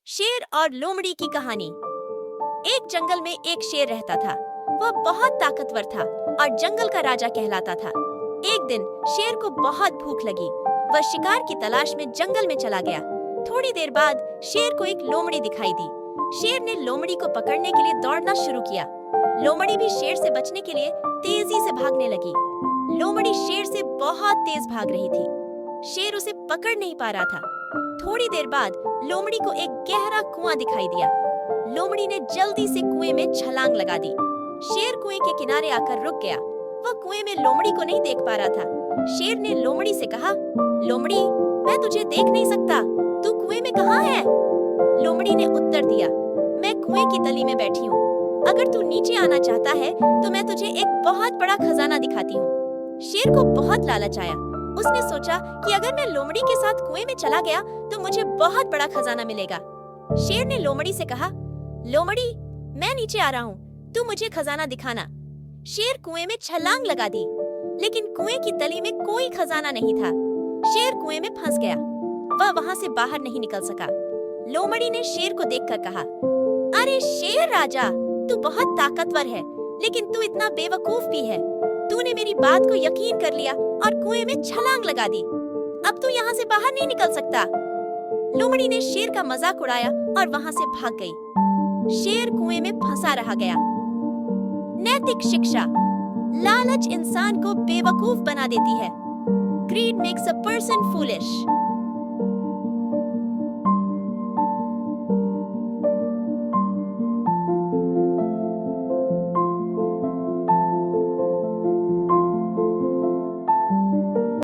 शेर और लोमड़ी की कहानी। एक जंगल में एक शेर रहता था। वह बहुत ताकतवर था और जंगल का राजा कहलाता था। एक दिन शेर को बहुत भूख लगी। वह शिकार की तलाश में जंगल में चला गया। थोड़ी देर बाद शेर को एक लोमड़ी दिखाई दी। शेर ने लोमड़ी को पकड़ने के लिए दौड़ना शुरू किया। लोमड़ी भी शेर से बचने के लिए तेजी से भागने लगी। लोमड़ी शेर से बहुत तेज भाग रही थी। शेर उसे पकड़ नहीं पा रहा था। थोड़ी देर बाद लोमड़ी को एक गहरा कुआं दिखाई दिया। लोमड़ी ने जल्दी से कुएं में छलांग लगा दी। शेर कुएं के किनारे आकर रुक गया। वह कुएं में लोमड़ी को नहीं देख पा रहा था। शेर ने लोमड़ी से कहा, लोमड़ी, मैं तुझे देख नहीं सकता, तू कुएं में कहाँ है? लोमड़ी ने उत्तर दिया, मैं कुएं की तली में बैठी हूँ। अगर तू नीचे आना चाहता है तो मैं तुझे एक बहुत बड़ा खजाना दिखाती हूँ। शेर को बहुत लालच आया। उसने सोचा कि अगर मैं लोमड़ी के साथ कुएं में चला गया तो मुझे बहुत बड़ा खजाना मिलेगा। शेर ने लोमड़ी से कहा, लोमड़ी, मैं नीचे आ रहा हूँ, तू मुझे खजाना दिखाना। शेर कुएं में छलांग लगा दी, लेकिन कुएं की तली में कोई खजाना नहीं था। शेर कुएं में फंस गया। वह वहां से बाहर नहीं निकल सका। लोमड़ी ने शेर को देखकर कहा, अरे शेर राजा, तू बहुत ताकतवर है, लेकिन तू इतना बेवकूफ भी है। तूने मेरी बात को यकीन कर लिया और कुएं में छलांग लगा दी। अब तू यहाँ से बाहर नहीं निकल सकता। लोमड़ी ने शेर का मजाक उड़ाया और वहां से भाग गई। शेर कुएं में फंसा रह गया। नैतिक शिक्षा। लालच इंसान को बेवकूफ बना देती है। Greed makes a person foolish.